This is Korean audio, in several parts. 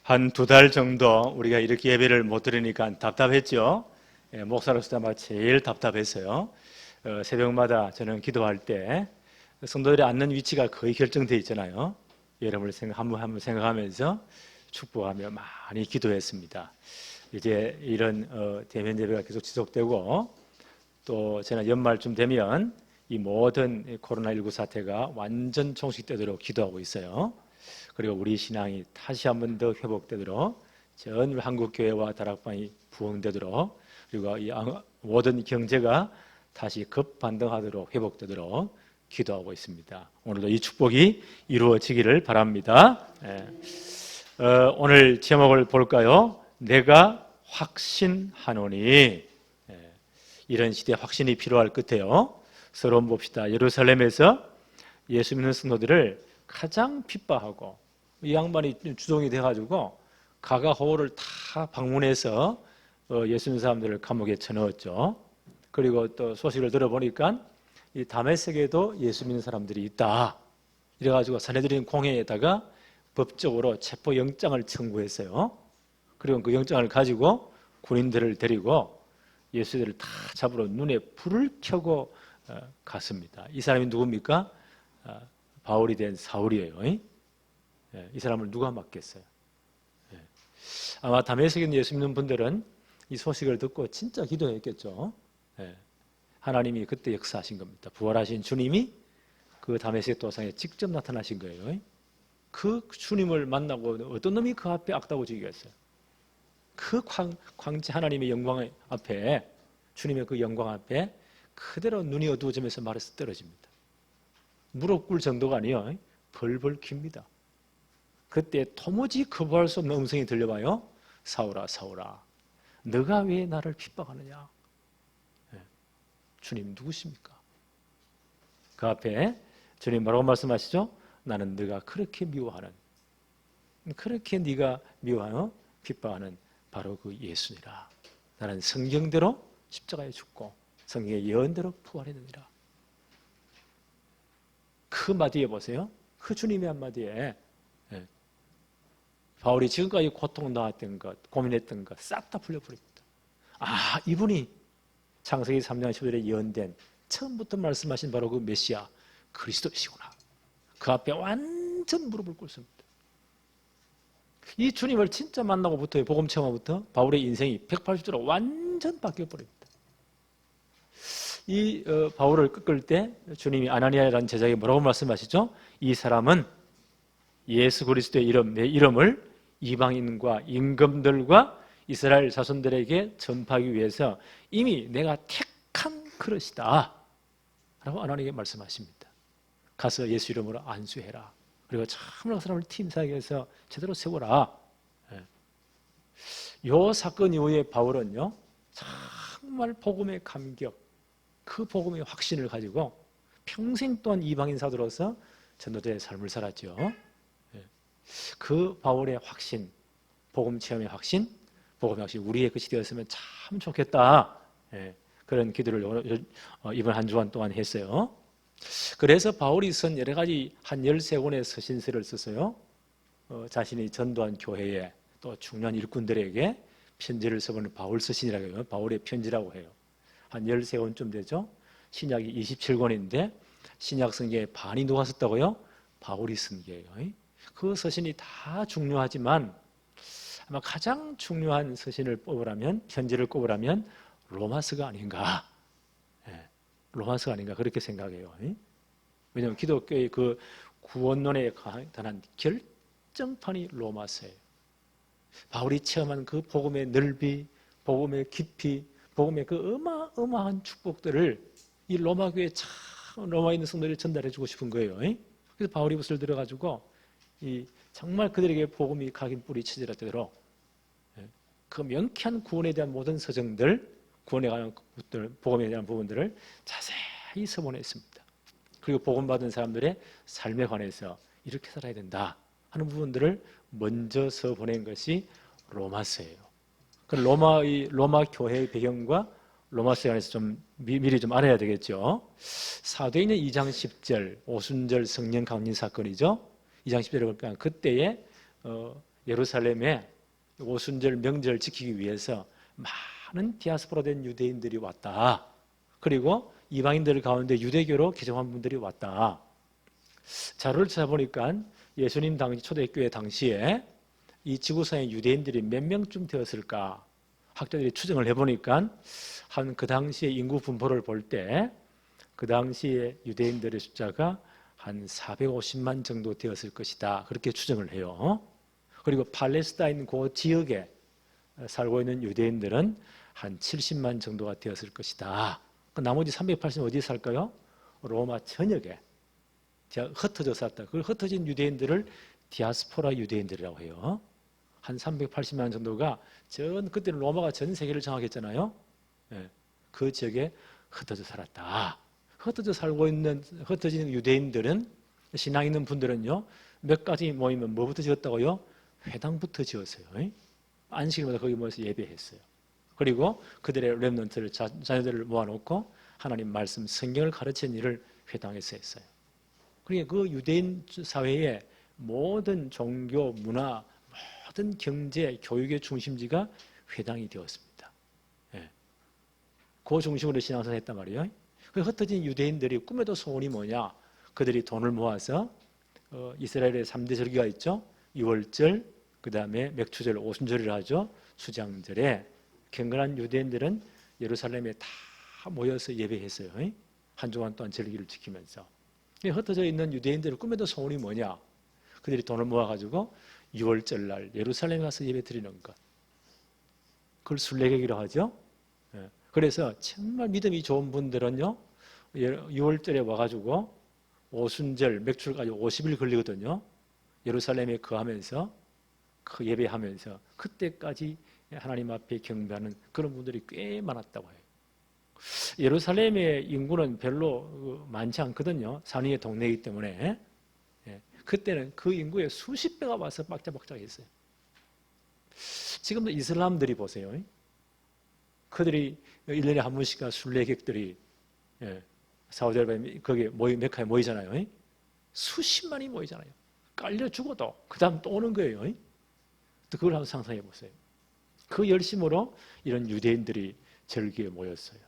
한 2달 정도 우리가 이렇게 예배를 못 드리니까 답답했죠. 목사로서 아마 제일 답답했어요. 새벽마다 저는 기도할 때 성도들이 앉는 위치가 거의 결정되어 있잖아요. 여러분을 한번 생각하면서 축복하며 많이 기도했습니다. 이제 이런 대면 예배가 계속 지속되고, 또 저는 연말쯤 되면 이 모든 코로나19 사태가 완전 종식되도록 기도하고 있어요. 그리고 우리 신앙이 다시 한 번 더 회복되도록, 전 한국교회와 다락방이 부흥되도록, 그리고 이 모든 경제가 다시 급반등하도록 회복되도록 기도하고 있습니다. 오늘도 이 축복이 이루어지기를 바랍니다. 오늘 제목을 볼까요? 내가 확신하노니. 이런 시대에 확신이 필요할 끝에요. 서로 봅시다. 예루살렘에서 예수 믿는 성도들을 가장 핍박하고, 이 양반이 주동이 돼가지고 가가호를 다 방문해서 예수 믿는 사람들을 감옥에 쳐넣었죠. 그리고 또 소식을 들어보니까 이 다메섹에도 예수 믿는 사람들이 있다. 이래가지고 산헤드린 공회에다가 법적으로 체포영장을 청구했어요. 그리고 그 영장을 가지고 군인들을 데리고 예수들을 다 잡으러 눈에 불을 켜고 갔습니다. 이 사람이 누굽니까? 바울이 된 사울이에요. 이 사람을 누가 맡겠어요? 아마 다메섹에 있는 예수 믿는 분들은 이 소식을 듣고 진짜 기도했겠죠. 하나님이 그때 역사하신 겁니다. 부활하신 주님이 그 다메섹 도상에 직접 나타나신 거예요. 그 주님을 만나고 어떤 놈이 그 앞에 악다고 죽이겠어요? 그 광채 하나님의 영광 앞에, 주님의 그 영광 앞에 그대로 눈이 어두워지면서 말에서 떨어집니다. 무릎 꿇을 정도가 아니에요. 벌벌 킵니다. 그때 도무지 거부할 수 없는 음성이 들려봐요. 사울아, 사울아, 너가 왜 나를 핍박하느냐? 주님 누구십니까? 그 앞에 주님 뭐라고 말씀하시죠? 나는 네가 그렇게 미워하는, 그렇게 네가 미워하는, 핍박하는 바로 그 예수니라. 나는 성경대로 십자가에 죽고 성경의 예언대로 부활했느니라. 그 마디에 보세요. 그 주님의 한마디에 바울이 지금까지 고통 나왔던 것, 고민했던 것 싹 다 풀려버립니다. 아, 이분이 창세기 3장 10절에 예언된 처음부터 말씀하신 바로 그 메시아 그리스도이시구나. 그 앞에 완전 무릎을 꿇습니다. 이 주님을 진짜 만나고부터의 복음 체험부터 바울의 인생이 180도로 완전 바뀌어버립니다. 이 바울을 꺾을 때 주님이 아나니아라는 제자에게 뭐라고 말씀하시죠? 이 사람은 예수 그리스도의 이름, 내 이름을 이방인과 임금들과 이스라엘 자손들에게 전파하기 위해서 이미 내가 택한 그릇이다 라고 아나니아에게 말씀하십니다. 가서 예수 이름으로 안수해라. 그리고 참으로 그 사람을 팀 사역에서 제대로 세워라. 이 사건 이후에 바울은요, 정말 복음의 감격, 그 복음의 확신을 가지고 평생 동안 이방인 사도로서 전도자의 삶을 살았죠. 그 바울의 확신, 복음 체험의 확신, 복음의 확신, 우리의 것이 되었으면 참 좋겠다. 그런 기도를 이번 한 주간 동안 했어요. 그래서 바울이 쓴 여러 가지 한 13권의 서신서를 써서요, 자신이 전도한 교회에 또 중요한 일꾼들에게 편지를 써보는 바울 서신이라고 해요. 바울의 편지라고 해요. 한 13권쯤 되죠. 신약이 27권인데 신약 성경의 반이 누가 썼다고요? 바울이 쓴 게예요. 그 서신이 다 중요하지만 아마 가장 중요한 서신을 뽑으라면, 편지를 꼽으라면 로마서가 아닌가. 로마서가 아닌가 그렇게 생각해요. 왜냐하면 기독교의 그 구원론에 관한 결정판이 로마서예요. 바울이 체험한 그 복음의 넓이, 복음의 깊이, 복음의 그 어마어마한 축복들을 이 로마 교회에 로마에 있는 성도들이 전달해 주고 싶은 거예요. 그래서 바울이 붓을 들어가지고 정말 그들에게 복음이 각인 뿌리쳐지도록 그 명쾌한 구원에 대한 모든 서정들, 구원에 관한 것들, 복음에 대한 부분들을 자세히 서본했습니다. 그리고 복음 받은 사람들의 삶에 관해서 이렇게 살아야 된다 하는 부분들을 먼저 서보낸 것이 로마서예요. 그 로마 교회의 배경과 로마서에 관해서 좀 미리 좀 알아야 되겠죠. 사도행전 2장 10절 오순절 성령 강림 사건이죠. 2장 10절에 보니까 그때에 예루살렘에 오순절 명절 지키기 위해서 많은 디아스포라 된 유대인들이 왔다. 그리고 이방인들 가운데 유대교로 개종한 분들이 왔다. 자료를 찾아보니까 예수님 당시 초대교회 당시에 이 지구상의 유대인들이 몇 명쯤 되었을까? 학자들이 추정을 해보니까 한 그 당시의 인구 분포를 볼 때 그 당시에 유대인들의 숫자가 한 450만 정도 되었을 것이다. 그렇게 추정을 해요. 그리고 팔레스타인 그 지역에 살고 있는 유대인들은 한 70만 정도가 되었을 것이다. 나머지 380은 어디에 살까요? 로마 전역에 흩어져 살았다. 그 흩어진 유대인들을 디아스포라 유대인들이라고 해요. 한 380만 정도가 그때는 로마가 전 세계를 장악했잖아요. 그 지역에 흩어져 살았다. 흩어진 유대인들은, 신앙 있는 분들은요, 몇 가지 모이면 뭐부터 지었다고요? 회당부터 지었어요. 안식일마다 거기 모여서 예배했어요. 그리고 그들의 렘넌트를, 자녀들을 모아놓고 하나님 말씀, 성경을 가르치는 일을 회당에서 했어요. 그러니까 그 유대인 사회의 모든 종교, 문화, 모든 경제, 교육의 중심지가 회당이 되었습니다. 그 중심으로 신앙생활을 했단 말이에요. 그 흩어진 유대인들이 꿈에도 소원이 뭐냐? 그들이 돈을 모아서 이스라엘의 3대 절기가 있죠. 유월절, 그 다음에 맥추절, 오순절이라 하죠. 수장절에 경건한 유대인들은 예루살렘에 다 모여서 예배했어요. 한 주간 동안 절기를 지키면서. 흩어져 있는 유대인들의 꿈에도 소원이 뭐냐? 그들이 돈을 모아가지고 유월절날 예루살렘에 가서 예배 드리는 것. 그걸 순례객이라고 하죠. 그래서 정말 믿음이 좋은 분들은요, 6월절에 와가지고 오순절, 맥출까지 50일 걸리거든요. 예루살렘에 거하면서, 그 예배하면서 그때까지 하나님 앞에 경배하는 그런 분들이 꽤 많았다고 해요. 예루살렘의 인구는 별로 많지 않거든요. 산 위의 동네이기 때문에. 그때는 그 인구의 수십 배가 와서 빡짝빡짝 했어요. 지금도 이슬람들이 보세요. 그들이 1년에 한 번씩 순례객들이 사우디아라비아 거기 메카에 모이잖아요. 수십만이 모이잖아요. 깔려 죽어도 그 다음 또 오는 거예요. 또 그걸 한번 상상해 보세요. 그 열심으로 이런 유대인들이 절기에 모였어요.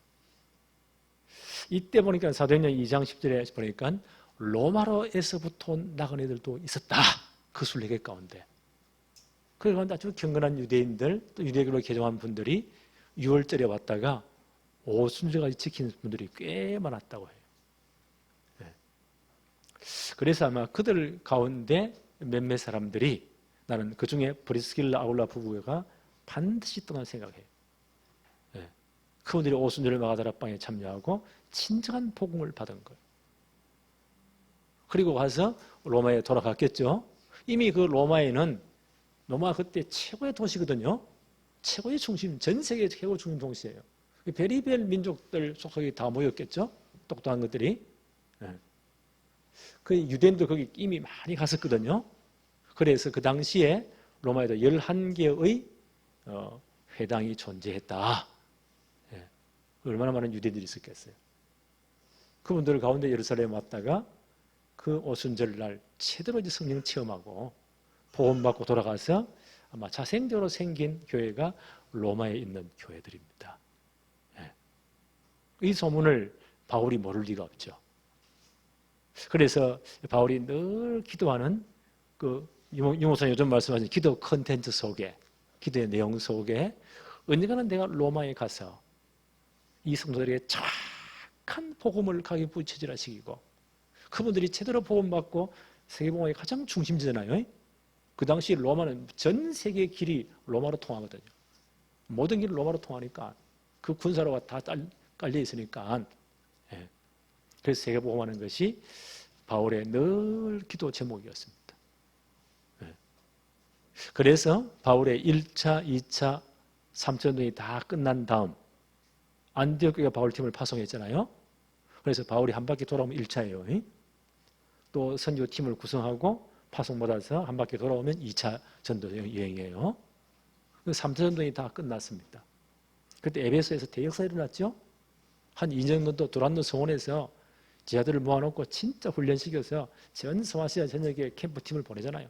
이때 보니까 사도행전 2장 10절에 보니까 로마로에서부터 온 나그네들도 있었다. 그 순례객 가운데. 그런데 아주 경건한 유대인들, 또 유대교로 개종한 분들이 6월절에 왔다가 오순절까지 지키는 분들이 꽤 많았다고 해요. 그래서 아마 그들 가운데 몇몇 사람들이 나는 그 중에 브리스길라 아울라 부부가 반드시 떠날 생각해요. 그분들이 오순절 마가다라방에 참여하고 진정한 복음을 받은 거예요. 그리고 가서 로마에 돌아갔겠죠. 이미 그 로마에는 로마 그때 최고의 도시거든요. 최고의 중심, 전 세계 최고 중심 도시예요. 별의별 민족들 속속이 다 모였겠죠. 똑똑한 것들이. 그 유대인도 거기 이미 많이 갔었거든요. 그래서 그 당시에 로마에도 11개의 회당이 존재했다. 얼마나 많은 유대인들이 있었겠어요. 그분들 가운데 예루살렘에 왔다가 그 오순절날 제대로 이제 성령 체험하고 복음받고 돌아가서 아마 자생적으로 생긴 교회가 로마에 있는 교회들입니다. 이 소문을 바울이 모를 리가 없죠. 그래서 바울이 늘 기도하는 그 유목사님 요즘 말씀하신 기도 컨텐츠 속에, 기도의 내용 속에 언젠가는 내가 로마에 가서 이 성도들에게 정확한 복음을 가게 부처질하시고 그분들이 제대로 복음받고 세계복음의 가장 중심지잖아요. 그 당시 로마는 전 세계 길이 로마로 통하거든요. 모든 길이 로마로 통하니까 그 군사로가 다 깔려 있으니까. 그래서 세계복음하는 것이 바울의 늘 기도 제목이었습니다. 그래서 바울의 1차, 2차, 3차전이 다 끝난 다음 안디옥교회가 바울팀을 파송했잖아요. 그래서 바울이 한 바퀴 돌아오면 1차예요. 또 선교팀을 구성하고 파송받아서 한 바퀴 돌아오면 2차 전도 여행이에요. 3차 전도이 다 끝났습니다. 그때 에베소에서 대역사가 일어났죠. 한 2년 정도 두란노 성원에서 지하들을 모아놓고 진짜 훈련시켜서 전 소아시아 전역에 캠프팀을 보내잖아요.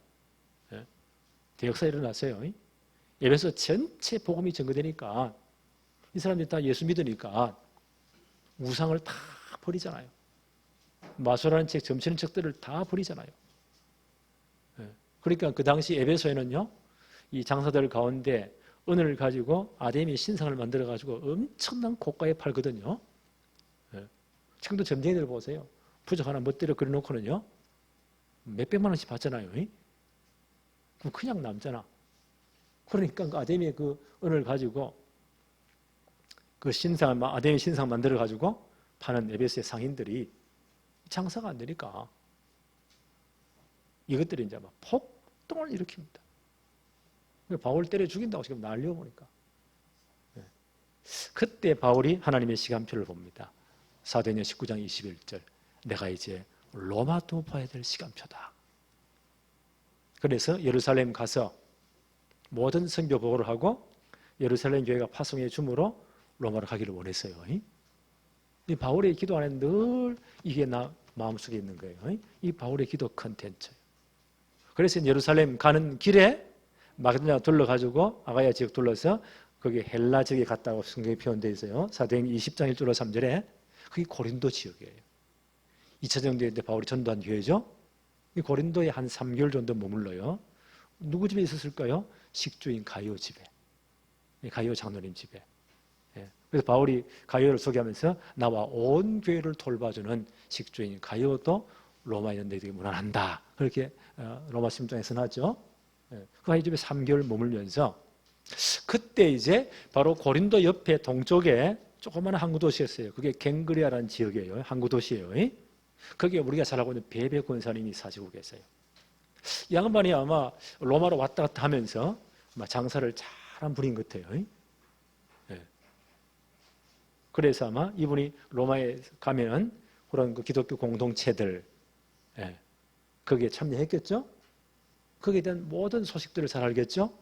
대역사 일어났어요. 에베소 전체 복음이 전거되니까 이 사람들이 다 예수 믿으니까 우상을 다 버리잖아요. 마술하는 책, 점치는 책들을 다 버리잖아요. 그러니까 그 당시 에베소에는요, 이 장사들 가운데 은을 가지고 아데미 신상을 만들어 가지고 엄청난 고가에 팔거든요. 지금도 점쟁이들 보세요. 부적 하나 멋대로 그려놓고는요, 몇백만 원씩 받잖아요. 그럼 그냥 남잖아. 그러니까 그 아데미의 그 은을 가지고 그 신상, 아데미 신상 만들어 가지고 파는 에베소의 상인들이 장사가 안 되니까 이것들이 이제 막 폭동을 일으킵니다. 바울 때려 죽인다고 지금 날려보니까. 그때 바울이 하나님의 시간표를 봅니다. 사도행전 19장 21절. 내가 이제 로마도 봐야 될 시간표다. 그래서 예루살렘 가서 모든 선교 보고를 하고 예루살렘 교회가 파송해 줌으로 로마로 가기를 원했어요. 이 바울의 기도 안에 늘 이게 나 마음속에 있는 거예요. 이 바울의 기도 컨텐츠예요. 그래서 예루살렘 가는 길에 마게도냐 둘러가지고 아가야 지역 둘러서 거기 헬라 지역에 갔다고 성경에 표현되어 있어요. 사도행전 20장 1절로 3절에 그게 고린도 지역이에요. 2차 정도에 바울이 전도한 교회죠. 이 고린도에 한 3개월 정도 머물러요. 누구 집에 있었을까요? 식주인 가이오 집에, 가이오 장로님 집에. 그래서 바울이 가이오를 소개하면서 나와 온 교회를 돌봐주는 식주인 가이오도 로마에 있는 너희들에게 무난한다. 그렇게 로마 심정에서는 하죠. 그 가이오 집에 3개월 머물면서 그때 이제 바로 고린도 옆에 동쪽에 조그마한 항구 도시였어요. 그게 갱그리아라는 지역이에요. 항구 도시예요. 거기에 우리가 잘 알고 있는 베베 권사님이 사시고 계세요. 이 양반이 아마 로마로 왔다 갔다 하면서 아마 장사를 잘한 분인 것 같아요. 그래서 아마 이분이 로마에 가면 그런 그 기독교 공동체들 거기에 참여했겠죠. 거기에 대한 모든 소식들을 잘 알겠죠.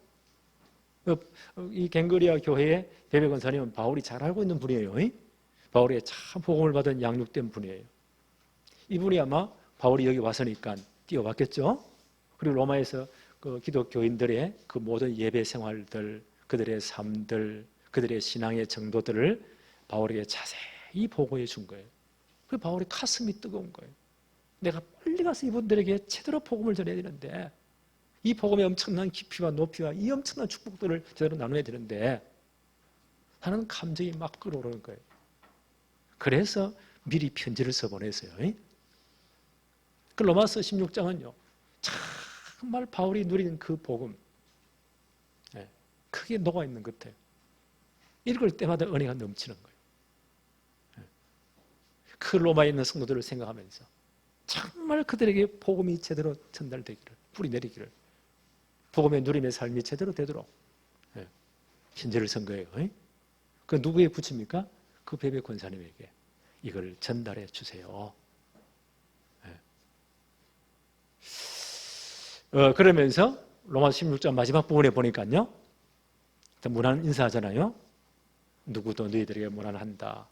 이 갱그리아 교회의 베베 권사님은 바울이 잘 알고 있는 분이에요. 바울의 참 복음을 받은 양육된 분이에요. 이분이 아마 바울이 여기 와서니까 뛰어왔겠죠. 그리고 로마에서 그 기독교인들의 그 모든 예배 생활들, 그들의 삶들, 그들의 신앙의 정도들을 바울에게 자세히 보고해 준 거예요. 그 바울의 가슴이 뜨거운 거예요. 내가 빨리 가서 이분들에게 제대로 복음을 전해야 되는데, 이 복음의 엄청난 깊이와 높이와 이 엄청난 축복들을 제대로 나눠야 되는데 하는 감정이 막 끌어오르는 거예요. 그래서 미리 편지를 써보냈어요. 그 로마서 16장은요, 정말 바울이 누린 그 복음, 크게 녹아있는 것 같아요. 읽을 때마다 은혜가 넘치는 거예요. 그 로마에 있는 성도들을 생각하면서 정말 그들에게 복음이 제대로 전달되기를, 뿌리 내리기를, 복음의 누림의 삶이 제대로 되도록 편지를 쓴 거예요. 그 누구에 붙입니까? 그 베베 권사님에게 이걸 전달해 주세요. 그러면서 로마 16장 마지막 부분에 보니까요, 무난 인사하잖아요. 누구도 너희들에게 무난한다.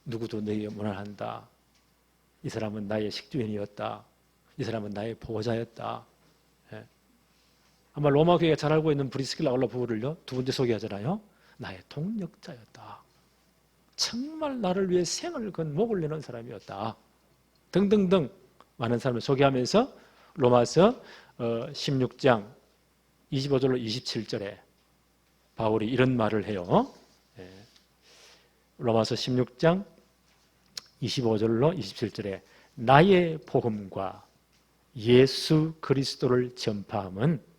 누구도 너희에게 무난한다. 이 사람은 나의 식주인이었다. 이 사람은 나의 보호자였다. 아마 로마 교회가 잘 알고 있는 브리스길라 아굴라 부부를요, 두 번째 소개하잖아요. 나의 동력자였다. 정말 나를 위해 생을 건 목을 내는 사람이었다. 등등등 많은 사람을 소개하면서 로마서 16장 25절로 27절에 바울이 이런 말을 해요. 로마서 16장 25절로 27절에 나의 복음과 예수 그리스도를 전파함은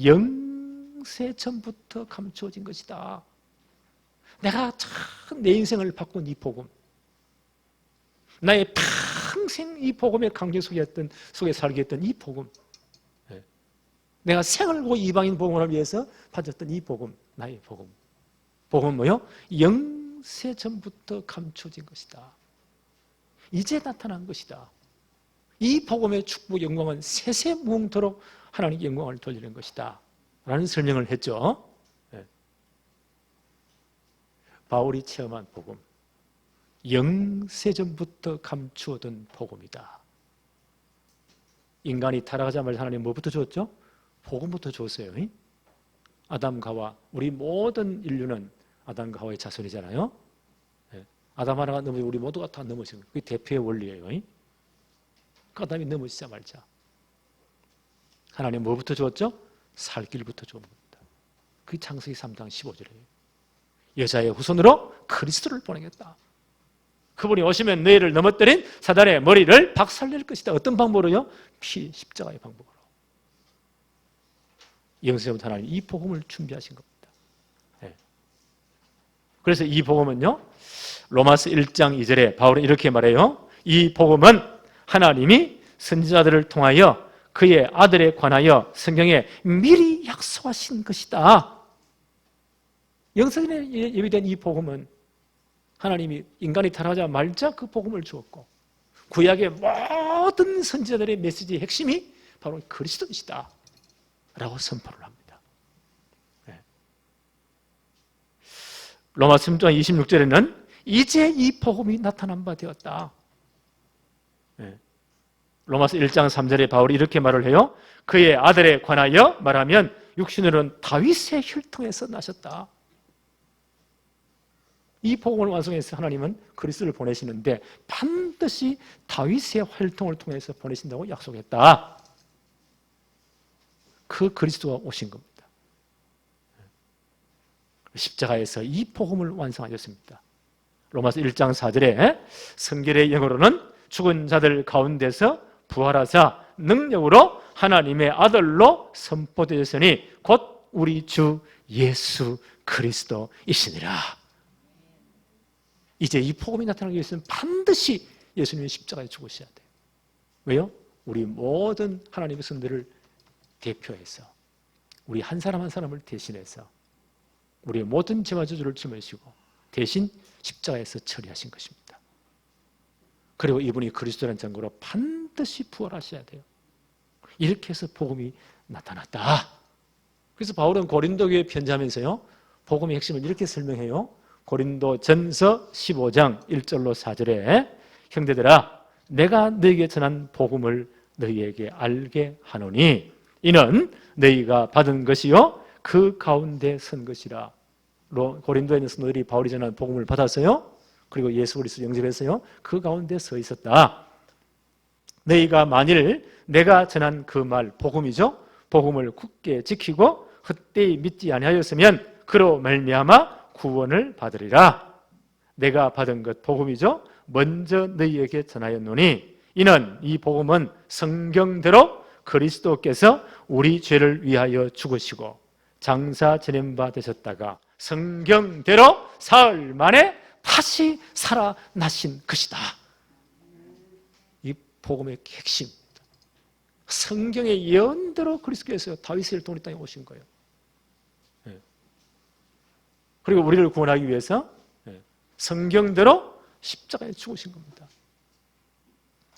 영세 전부터 감추어진 것이다. 내가 참 내 인생을 바꾼 이 복음, 나의 평생 이 복음의 강정 속에 살게 했던 이 복음, 내가 생을 고 이방인 복음을 위해서 바쳤던 이 복음, 나의 복음. 복음은 뭐요? 영세 전부터 감춰진 것이다. 이제 나타난 것이다. 이 복음의 축복 영광은 세세무궁토록 하나님께 영광을 돌리는 것이다. 라는 설명을 했죠. 바울이 체험한 복음, 영세 전부터 감추어둔 복음이다. 인간이 타락하자마자 하나님 뭐부터 줬죠? 복음부터 줬어요. 아담과 하와, 우리 모든 인류는 아담과 하와의 자손이잖아요. 아담 하나가 넘어지면 우리 모두가 다 넘어지는 거예요. 그게 대표의 원리예요. 그 아담이 넘어지자 말자. 하나님 뭐부터 주었죠? 살 길부터 준 겁니다. 그게 창세기 3장 15절이에요. 여자의 후손으로 그리스도를 보내겠다. 그분이 오시면 너희를 넘어뜨린 사단의 머리를 박살낼 것이다. 어떤 방법으로요? 피, 십자가의 방법으로. 영세부터 하나님 이 복음을 준비하신 겁니다. 네. 그래서 이 복음은요, 로마서 1장 2절에 바울은 이렇게 말해요. 이 복음은 하나님이 선지자들을 통하여 그의 아들에 관하여 성경에 미리 약속하신 것이다. 영성에 예비된 이 복음은 하나님이 인간이 타락하자 말자 그 복음을 주었고, 구약의 모든 선지자들의 메시지의 핵심이 바로 그리스도이시다 라고 선포를 합니다. 네. 로마서 3장 26절에는 이제 이 복음이 나타난 바 되었다. 네. 로마서 1장 3절에 바울이 이렇게 말을 해요. 그의 아들에 관하여 말하면 육신으로는 다윗의 혈통에서 나셨다. 이 복음을 완성해서 하나님은 그리스도를 보내시는데 반드시 다윗의 혈통을 통해서 보내신다고 약속했다. 그 그리스도가 오신 겁니다. 십자가에서 이 복음을 완성하셨습니다. 로마서 1장 4절에 성결의 영어로는 죽은 자들 가운데서 부활하사 능력으로 하나님의 아들로 선포되었으니 곧 우리 주 예수 그리스도이시니라. 이제 이 복음이 나타나기 위해서는 반드시 예수님이 십자가에 죽으셔야 돼요. 왜요? 우리 모든 하나님의 선들을 대표해서, 우리 한 사람 한 사람을 대신해서 우리의 모든 죄와 저주를 짊어지고 대신 십자가에서 처리하신 것입니다. 그리고 이분이 그리스도라는 증거로 반드시 부활하셔야 돼요. 이렇게 해서 복음이 나타났다. 그래서 바울은 고린도 교회에 편지하면서요, 복음의 핵심을 이렇게 설명해요. 고린도 전서 15장 1절로 4절에 형제들아, 내가 너희에게 전한 복음을 너희에게 알게 하노니 이는 너희가 받은 것이요 그 가운데 선 것이라. 고린도에 있는 성도들이 바울이 전한 복음을 받았어요. 그리고 예수 그리스도 영접했어요. 그 가운데 서 있었다. 너희가 만일 내가 전한 그 말, 복음이죠, 복음을 굳게 지키고 헛되이 믿지 아니하였으면 그로 말미암아 구원을 받으리라. 내가 받은 것 복음이죠, 먼저 너희에게 전하였노니 이는 이 복음은 성경대로 그리스도께서 우리 죄를 위하여 죽으시고 장사 지낸 바 되셨다가 성경대로 사흘 만에 다시 살아나신 것이다. 이 복음의 핵심입니다. 성경의 예언대로 그리스도께서 다윗의 혈통으로 땅에 오신 거예요. 그리고 우리를 구원하기 위해서 성경대로 십자가에 죽으신 겁니다.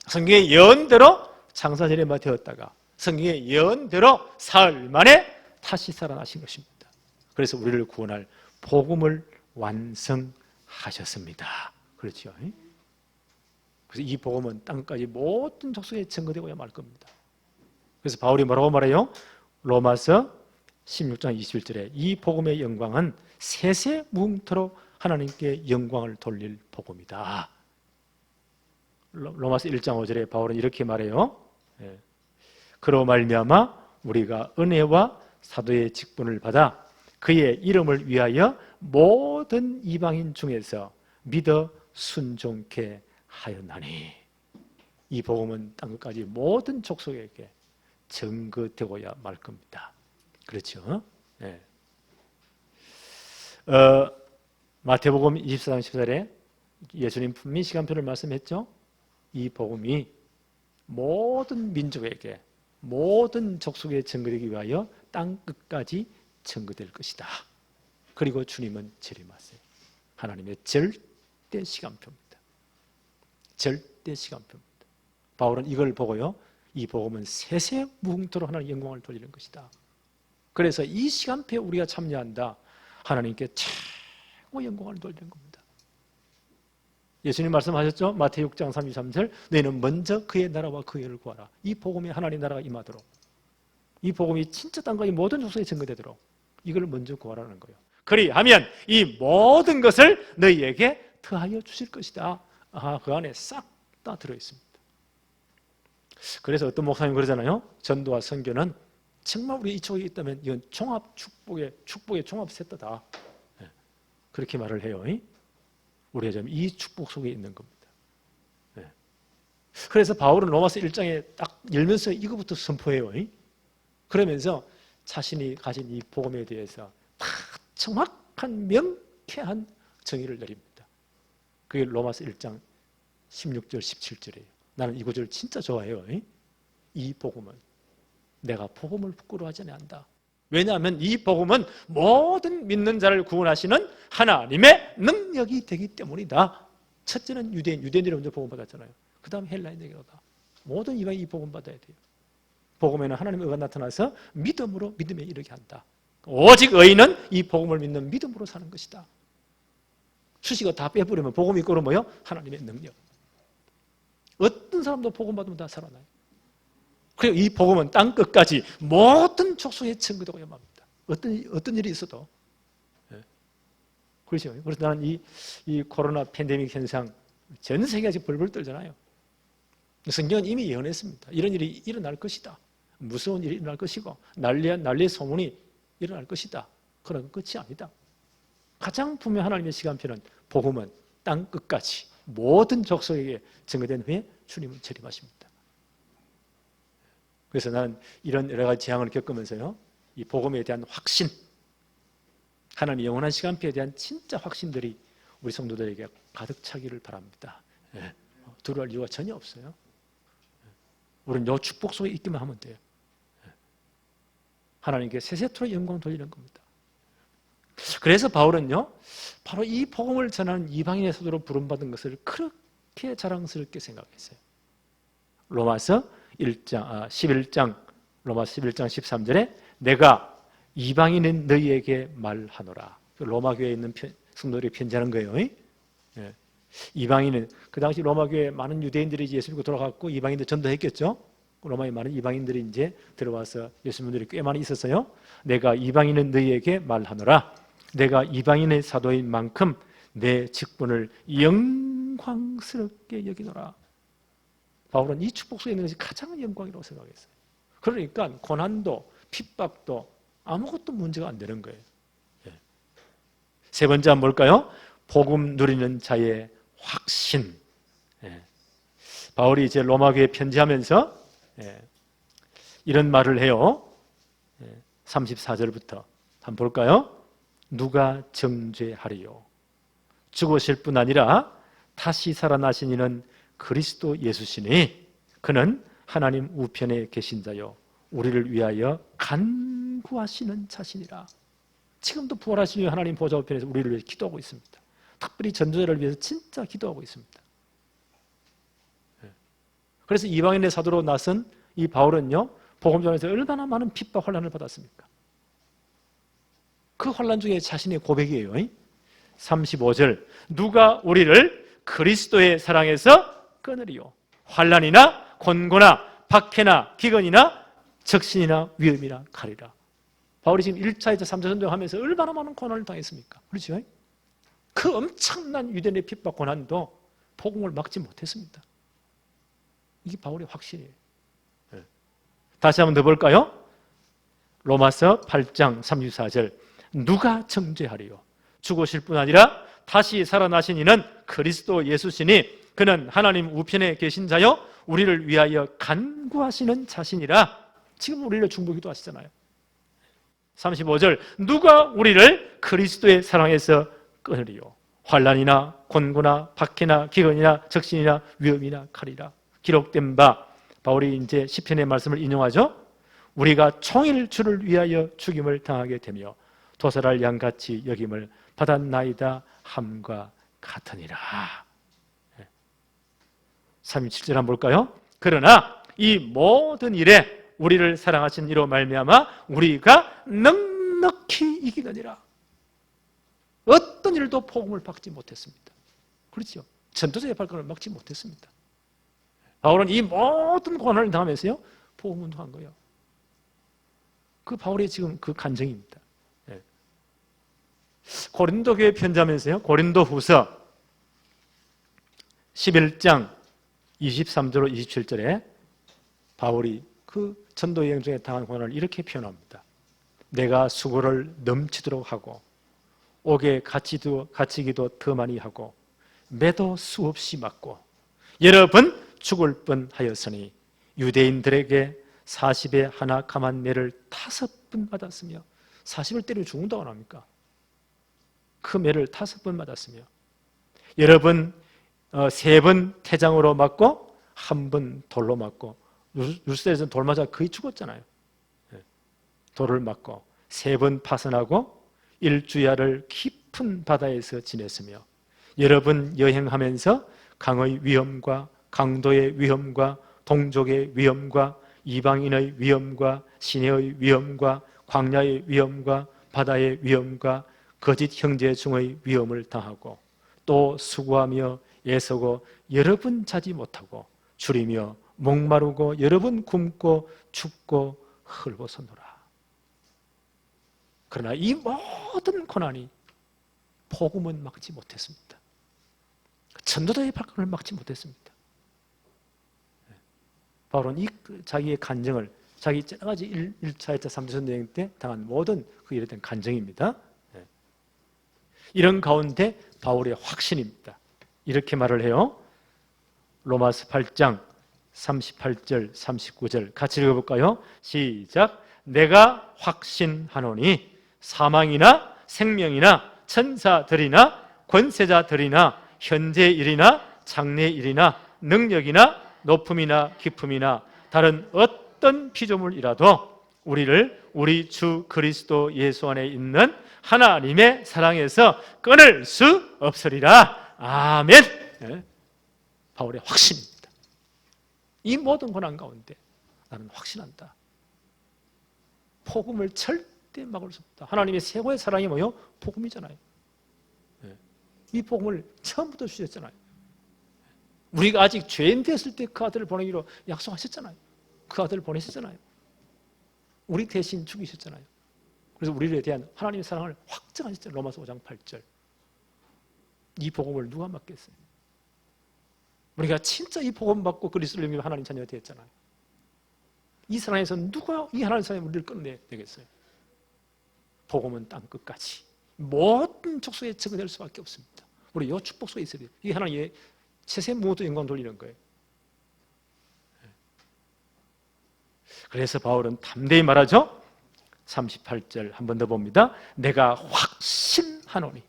성경의 예언대로 장사 지낸 바 되었다가 성경의 예언대로 사흘 만에 다시 살아나신 것입니다. 그래서 우리를 구원할 복음을 완성하셨습니다. 그렇죠? 그래서 이 복음은 땅까지 모든 족속에 증거되고야 말 겁니다. 그래서 바울이 뭐라고 말해요? 로마서 16장 21절에 이 복음의 영광은 세세 무궁토록 하나님께 영광을 돌릴 복음이다. 로마서 1장 5절에 바울은 이렇게 말해요. 그로 말미암아 우리가 은혜와 사도의 직분을 받아 그의 이름을 위하여 모든 이방인 중에서 믿어 순종케 하였나니. 이 복음은 땅끝까지 모든 족속에게 증거되고야 말 겁니다. 그렇죠? 네. 마태복음 24장 14절에 예수님 분명히 시간표를 말씀했죠. 이 복음이 모든 민족에게, 모든 족속에 증거되기 위하여 땅끝까지 증거될 것이다. 그리고 주님은 재림하세요. 하나님의 절대 시간표입니다. 절대 시간표입니다. 바울은 이걸 보고요, 이 복음은 세세 무궁토록 하나님의 영광을 돌리는 것이다. 그래서 이 시간표에 우리가 참여한다. 하나님께 최고 영광을 돌리는 겁니다. 예수님 말씀하셨죠? 마태 6장 33절 너희는 먼저 그의 나라와 그의 의를 구하라. 이 복음이 하나님 나라가 임하도록 이 복음이 진짜 땅과 이 모든 족속에 증거되도록 이걸 먼저 구하라는 거예요. 그리하면 이 모든 것을 너희에게 더하여 주실 것이다. 그 안에 싹 다 들어있습니다. 그래서 어떤 목사님 그러잖아요. 전도와 선교는 정말 우리 이쪽에 있다면 이건 종합 축복의 종합 세트다. 그렇게 말을 해요. 우리가 지금 이 축복 속에 있는 겁니다. 그래서 바울은 로마서 1장에 딱 열면서 이거부터 선포해요. 그러면서 자신이 가진 이 복음에 대해서 다 정확한 명쾌한 정의를 내립니다. 그게 로마서 1장 16절 17절이에요. 나는 이 구절 진짜 좋아해요. 이 복음은 내가 복음을 부끄러워하지 않는다. 왜냐하면 이 복음은 모든 믿는 자를 구원하시는 하나님의 능력이 되기 때문이다. 첫째는 유대인들이 먼저 복음 받았잖아요. 그 다음 헬라인에게 오다. 모든 이방인이 이 복음 받아야 돼요. 복음에는 하나님의 의가 나타나서 믿음으로 믿음에 이르게 한다. 오직 의인은 이 복음을 믿는 믿음으로 사는 것이다. 수식어 다 빼버리면 복음이 이끌어 뭐요? 하나님의 능력. 어떤 사람도 복음 받으면 다 살아나요. 그리고 이 복음은 땅 끝까지 모든 족속에 증거되고 염합니다. 어떤 일이 있어도. 그렇죠. 그래서 나는 이 코로나 팬데믹 현상 전 세계가 지금 벌벌 떨잖아요. 성경은 이미 예언했습니다. 이런 일이 일어날 것이다. 무서운 일이 일어날 것이고 난리의 소문이 일어날 것이다. 그런 끝이 아니다. 가장 분명 하나님의 시간표는 복음은 땅 끝까지 모든 족속에게 증거된 후에 주님은 재림하십니다. 그래서 나는 이런 여러 가지 재앙을 겪으면서요, 이 복음에 대한 확신, 하나님의 영원한 시간표에 대한 진짜 확신들이 우리 성도들에게 가득 차기를 바랍니다. 두려워할 이유가 전혀 없어요. 우리는 이 축복 속에 있기만 하면 돼요. 하나님께 세세토록 영광 돌리는 겁니다. 그래서 바울은요, 바로 이 복음을 전하는 이방인의 사도로 부름받은 것을 그렇게 자랑스럽게 생각했어요. 로마서 11장 13절에 내가 이방인은 너희에게 말하노라. 로마 교회에 있는 성도들이 편지하는 거예요. 이방인은 그 당시 로마 교회에 많은 유대인들이 예수 믿고 돌아갔고 이방인들 전도했겠죠. 로마에 많은 이방인들이 이제 들어와서 예수 믿는 분들이 꽤 많이 있었어요. 내가 이방인은 너희에게 말하노라. 내가 이방인의 사도인 만큼 내 직분을 영광스럽게 여기노라. 바울은 이 축복 속에 있는 것이 가장 영광이라고 생각했어요. 그러니까 고난도 핍박도 아무것도 문제가 안 되는 거예요. 세 번째 한 뭘까요? 복음 누리는 자의 확신. 바울이 이제 로마 교회에 편지하면서 이런 말을 해요. 34절부터 한번 볼까요? 누가 정죄하리요? 죽으실 뿐 아니라 다시 살아나신 이는 그리스도 예수시니 그는 하나님 우편에 계신 자요 우리를 위하여 간구하시는 자신이라. 지금도 부활하신 하나님 보좌 우편에서 우리를 위해 기도하고 있습니다. 특별히 전도자를 위해서 진짜 기도하고 있습니다. 그래서 이방인의 사도로 나선 이 바울은요, 복음 전에서 얼마나 많은 핍박 환난을 받았습니까? 그 환난 중에 자신의 고백이에요. 35절 누가 우리를 그리스도의 사랑에서 끊으리요? 환난이나 곤고나 박해나 기근이나 적신이나 위험이나 칼이라. 바울이 지금 1차, 2차, 3차 전도하면서 얼마나 많은 고난을 당했습니까? 그렇죠? 그 엄청난 유대인의 핍박 고난도 복음을 막지 못했습니다. 이게 바울의 확신이에요. 다시 한번 더 볼까요? 로마서 8장 34절 누가 정죄하리요? 죽으실 뿐 아니라 다시 살아나신 이는 그리스도 예수시니 그는 하나님 우편에 계신 자요 우리를 위하여 간구하시는 자신이라. 지금 우리를 중보기도 하시잖아요. 35절 누가 우리를 그리스도의 사랑에서 끊으리요? 환난이나 곤고나 박해나 기근이나 적신이나 위험이나 칼이라. 기록된 바 바울이 이제 시편의 말씀을 인용하죠. 우리가 총일 주를 위하여 죽임을 당하게 되며 도살할 양같이 여김을 받았나이다 함과 같으니라. 37절 한번 볼까요? 그러나 이 모든 일에 우리를 사랑하신 이로 말미암아 우리가 넉넉히 이기느니라. 어떤 일도 복음을 받지 못했습니다. 그렇죠? 전도자의 발걸음을 막지 못했습니다. 바울은 이 모든 고난을 당하면서요 복음 운동한 거예요. 그 바울의 지금 그 간증입니다. 예. 고린도 교회 편지하면서요, 고린도 후서 11장 23절로 27절에 바울이 그 전도 여행 중에 당한 고난을 이렇게 표현합니다. 내가 수고를 넘치도록 하고 옥에 갇히기도 더 많이 하고 매도 수없이 맞고 여러 번 죽을 뻔하였으니 유대인들에게 40에 하나 감한 매를 5번 맞았으며 40을 때리면 죽는다고 합니까? 그 매를 5번 맞았으며 여러 번 3번 태장으로 맞고 1번 돌로 맞고 루스에서는 돌 맞아 거의 죽었잖아요. 돌을 맞고 3번 파선하고 일주야를 깊은 바다에서 지냈으며 여러 번 여행하면서 강의 위험과 강도의 위험과 동족의 위험과 이방인의 위험과 시내의 위험과 광야의 위험과 바다의 위험과 거짓 형제 중의 위험을 당하고 또 수고하며 애쓰고 여러 번 자지 못하고 줄이며 목마르고 여러 번 굶고 춥고 헐벗었노라. 그러나 이 모든 고난이 복음은 막지 못했습니다. 전도자의 발걸음을 막지 못했습니다. 바울은 자기의 간증을 자기 여러 가지 1차, 2차, 3차 전도 여행 때 당한 모든 그 일에 대한 간증입니다. 이런 가운데 바울의 확신입니다. 이렇게 말을 해요. 로마서 8장 38절 39절 같이 읽어볼까요? 시작. 내가 확신하노니 사망이나 생명이나 천사들이나 권세자들이나 현재일이나 장래일이나 능력이나 높음이나 깊음이나 다른 어떤 피조물이라도 우리를 우리 주 그리스도 예수 안에 있는 하나님의 사랑에서 끊을 수 없으리라. 아멘. 네. 바울의 확신입니다. 이 모든 고난 가운데 나는 확신한다. 복음을 절대 막을 수 없다. 하나님의 최고의 사랑이 뭐요? 복음이잖아요. 네. 이 복음을 처음부터 주셨잖아요. 우리가 아직 죄인 됐을 때 그 아들을 보내기로 약속하셨잖아요. 그 아들을 보내셨잖아요. 우리 대신 죽이셨잖아요. 그래서 우리에 대한 하나님의 사랑을 확증하셨잖아요. 로마서 5장 8절. 이 복음을 누가 막겠어요? 우리가 진짜 이 복음 받고 그리스도를 믿으면 하나님 자녀가 되었잖아요. 이 사랑에서 누가 이 하나님 사랑에 우리를 끊어내겠어요? 복음은 땅 끝까지 모든 족속에 적용될 수밖에 없습니다. 우리 이 축복 속에 있어야 돼요. 이게 하나님의 세세 무엇도 영광 돌리는 거예요. 그래서 바울은 담대히 말하죠. 38절 한 번 더 봅니다. 내가 확신하노니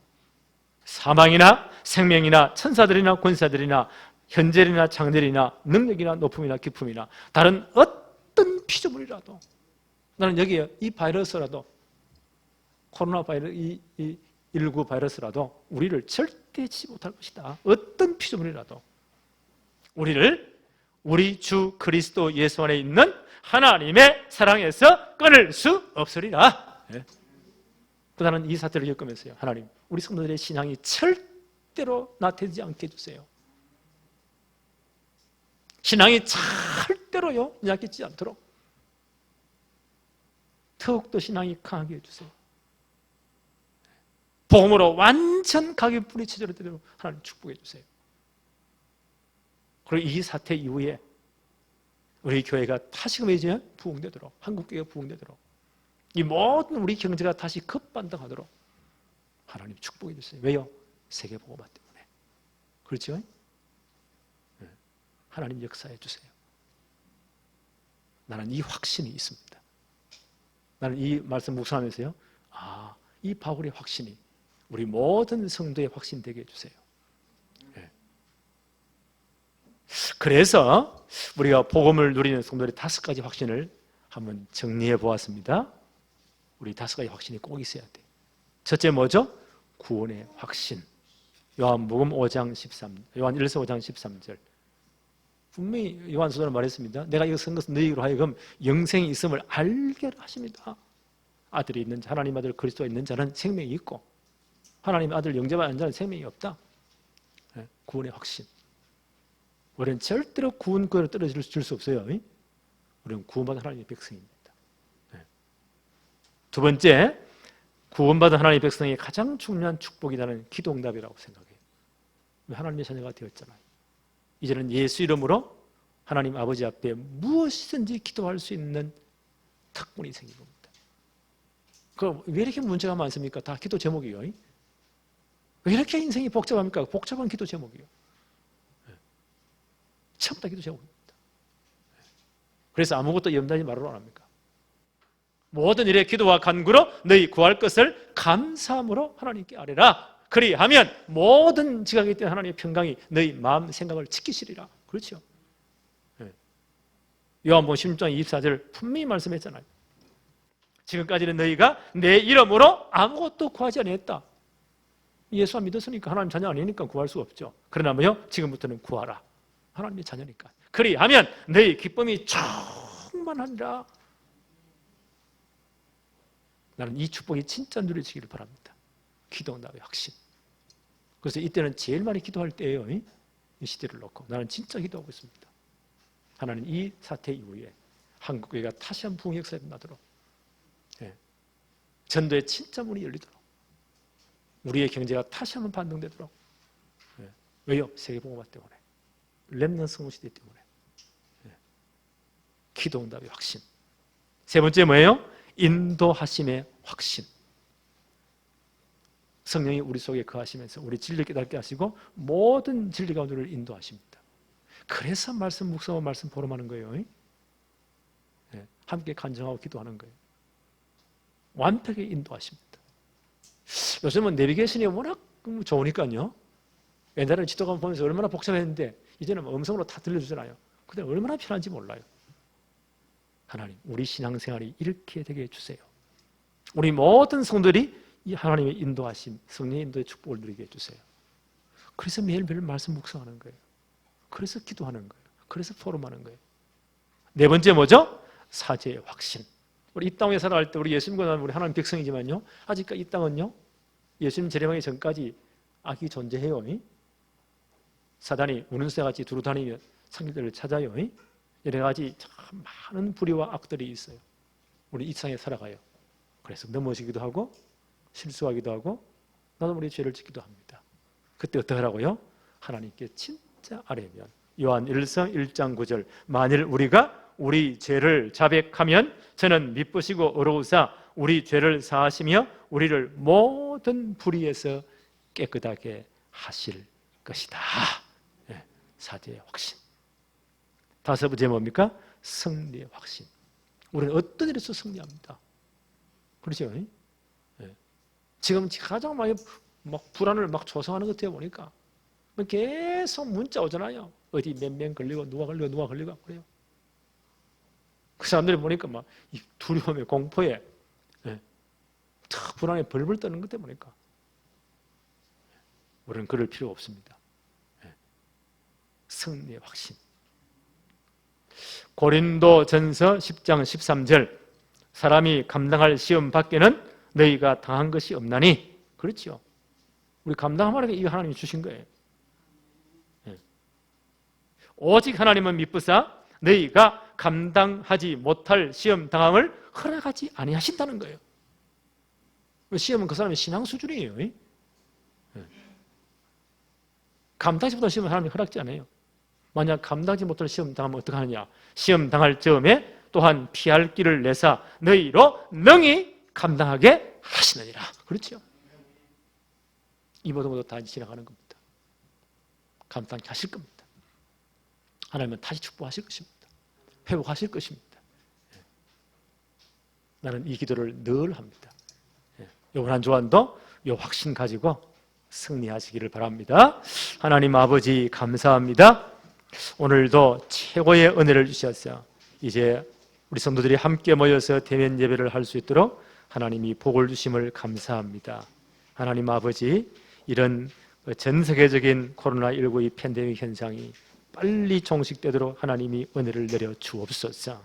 사망이나 생명이나 천사들이나 권사들이나 현재이나 장래이나 능력이나 높음이나 깊음이나 다른 어떤 피조물이라도 나는 여기에 이 바이러스라도 코로나 바이러스 이 19 바이러스라도 우리를 절대 치지 못할 것이다. 어떤 피조물이라도 우리를 우리 주 그리스도 예수 안에 있는 하나님의 사랑에서 끊을 수 없으리라. 네. 나는 이 사태를 겪으면서요. 하나님, 우리 성도들의 신앙이 절대로 나태하지 않게 해주세요. 신앙이 절대로요 약해지지 않도록 더욱더 신앙이 강하게 해주세요. 복음으로 완전 가게 뿌리쳐질 때로 하나님 축복해 주세요. 그리고 이 사태 이후에 우리 교회가 다시금 이제 부흥되도록, 한국교회가 부흥되도록, 이 모든 우리 경제가 다시 급반등하도록 하나님 축복해 주세요. 왜요? 세계복음화 때문에. 그렇죠? 네. 하나님 역사해 주세요. 나는 이 확신이 있습니다. 나는 이 말씀 묵상하면서요, 이 바울의 확신이 우리 모든 성도의 확신 되게 해주세요. 네. 그래서 우리가 복음을 누리는 성도들의 5가지 확신을 한번 정리해 보았습니다. 우리 5가지 확신이 꼭 있어야 돼요. 첫째 뭐죠? 구원의 확신. 요한복음 5장 13, 요한 1서 5장 13절. 분명히 요한서도는 말했습니다. 내가 이거 쓴 것은 너희로 하여금 영생이 있음을 알게 하십니다. 아들이 있는 자, 하나님 아들 그리스도가 있는 자는 생명이 있고 하나님 아들 영접하는 자는 생명이 없다. 네, 구원의 확신. 우리는 절대로 구원권을 떨어질 수 없어요. 우리는 구원받은 하나님의 백성입니다. 네. 두 번째, 구원받은 하나님의 백성의 가장 중요한 축복이 나는 기도응답이라고 생각해요. 하나님의 자녀가 되었잖아요. 이제는 예수 이름으로 하나님 아버지 앞에 무엇이든지 기도할 수 있는 특권이 생긴 겁니다. 그럼 왜 이렇게 문제가 많습니까? 다 기도 제목이요. 왜 이렇게 인생이 복잡합니까? 복잡한 기도 제목이요. 전부 다 기도 제목입니다. 그래서 아무것도 염려하지 말으라 안 합니까? 모든 일에 기도와 간구로 너희 구할 것을 감사함으로 하나님께 아뢰라. 그리하면 모든 지각에 있던 하나님의 평강이 너희 마음 생각을 지키시리라. 그렇죠? 요한복음 16장 24절 분명히 말씀했잖아요. 지금까지는 너희가 내 이름으로 아무것도 구하지 아니했다. 예수 안 믿었으니까 하나님 자녀 아니니까 구할 수 없죠. 그러나 뭐요? 지금부터는 구하라. 하나님의 자녀니까. 그리하면 너희 기쁨이 충만하리라. 나는 이 축복이 진짜 누려지기를 바랍니다. 기도응답의 확신. 그래서 이때는 제일 많이 기도할 때예요. 이 시대를 놓고 나는 진짜 기도하고 있습니다. 하나님 이 사태 이후에 한국교회가 다시 한 부흥 역사에 나도록, 전도의 진짜 문이 열리도록, 우리의 경제가 다시 한번 반등되도록. 왜요? 세계복음화 때문에, 렘넌트 성공시대 때문에. 기도응답의 확신. 세 번째 뭐예요? 인도하심의 확신. 성령이 우리 속에 거하시면서 우리 진리 깨닫게 하시고 모든 진리 가운데 우리를 인도하십니다. 그래서 말씀 묵상하고 말씀 보름하는 거예요. 함께 간증하고 기도하는 거예요. 완벽하게 인도하십니다. 요즘은 내비게이션이 워낙 좋으니까요. 옛날에는 지도감 보면서 얼마나 복잡했는데 이제는 음성으로 다 들려주잖아요. 근데 얼마나 편한지 몰라요. 하나님, 우리 신앙생활이 이렇게 되게 해주세요. 우리 모든 성도들이 이 하나님의 인도하심, 성령의 인도의 축복을 누리게 해주세요. 그래서 매일매일 말씀 묵상하는 거예요. 그래서 기도하는 거예요. 그래서 포럼하는 거예요. 네 번째 뭐죠? 사죄의 확신. 우리 이 땅에 살아갈 때 우리 예수님과 나는 우리 하나님 백성이지만요, 아직까지 이 땅은요, 예수님 재림하기 전까지 악이 존재해요. 사단이 우는 새같이 두루다니며 상실들을 찾아요. 여러 가지 참 많은 불의와 악들이 있어요. 우리 이 세상에 살아가요. 그래서 넘어지기도 하고 실수하기도 하고 나도 우리 죄를 짓기도 합니다. 그때 어떻게 하라고요? 하나님께 진짜 아뢰면, 요한 1서 1장 9절, 만일 우리가 우리 죄를 자백하면 저는 미쁘시고 의로우사 우리 죄를 사하시며 우리를 모든 불의에서 깨끗하게 하실 것이다. 사죄의 확신. 다섯 번째 뭡니까? 승리의 확신. 우리는 어떤 일에서 승리합니다. 그렇죠? 지금 가장 많이 불안을 조성하는 것 같아요. 보니까 계속 문자 오잖아요. 어디 몇 명 걸리고 누가 걸리고 그래요. 그 사람들이 보니까 이 두려움에 공포에 불안에 벌벌 떠는 것 때문에 보니까 우리는 그럴 필요가 없습니다. 승리의 확신. 고린도전서 10장 13절, 사람이 감당할 시험 밖에는 너희가 당한 것이 없나니. 그렇죠. 우리 감당하라고 이 하나님이 주신 거예요. 오직 하나님은 미쁘사 너희가 감당하지 못할 시험 당함을 허락하지 아니하신다는 거예요. 시험은 그 사람의 신앙 수준이에요. 감당하지 못할 시험은 하나님이 허락지 않아요. 만약 감당하지 못할 시험 당하면 어떻게 하느냐? 시험 당할 즈음에 또한 피할 길을 내사 너희로 능히 감당하게 하시느니라. 그렇죠? 이 모든 다 지나가는 겁니다. 감당케 하실 겁니다. 하나님은 다시 축복하실 것입니다. 회복하실 것입니다. 나는 이 기도를 늘 합니다. 이번 한 주간도 이 확신 가지고 승리하시기를 바랍니다. 하나님 아버지 감사합니다. 오늘도 최고의 은혜를 주셨어요. 이제 우리 성도들이 함께 모여서 대면 예배를 할 수 있도록 하나님이 복을 주심을 감사합니다. 하나님 아버지, 이런 전 세계적인 코로나19의 팬데믹 현상이 빨리 종식되도록 하나님이 은혜를 내려 주옵소서.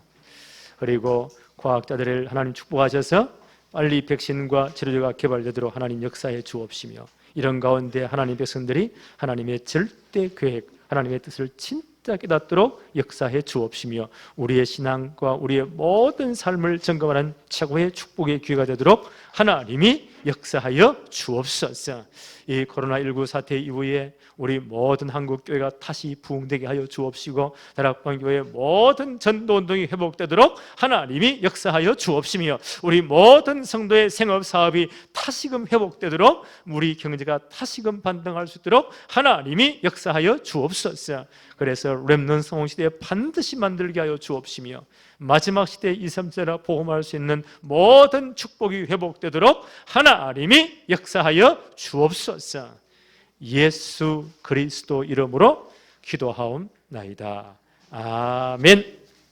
그리고 과학자들을 하나님 축복하셔서 빨리 백신과 치료제가 개발되도록 하나님 역사해 주옵시며, 이런 가운데 하나님 백성들이 하나님의 절대 계획, 하나님의 뜻을 진짜 깨닫도록 역사해 주옵시며 우리의 신앙과 우리의 모든 삶을 점검하는 최고의 축복의 기회가 되도록 하나님이 역사하여 주옵소서. 이 코로나19 사태 이후에 우리 모든 한국교회가 다시 부흥되게 하여 주옵시고 다락방교회의 모든 전도운동이 회복되도록 하나님이 역사하여 주옵시며 우리 모든 성도의 생업사업이 다시금 회복되도록 우리 경제가 다시금 반등할 수 있도록 하나님이 역사하여 주옵소서. 그래서 렘넌트 성공시대에 반드시 만들게 하여 주옵시며 마지막 시대 2, 3세라 복음할 수 있는 모든 축복이 회복되도록 하나님이 역사하여 주옵소서. 예수 그리스도 이름으로 기도하옵나이다. 아멘.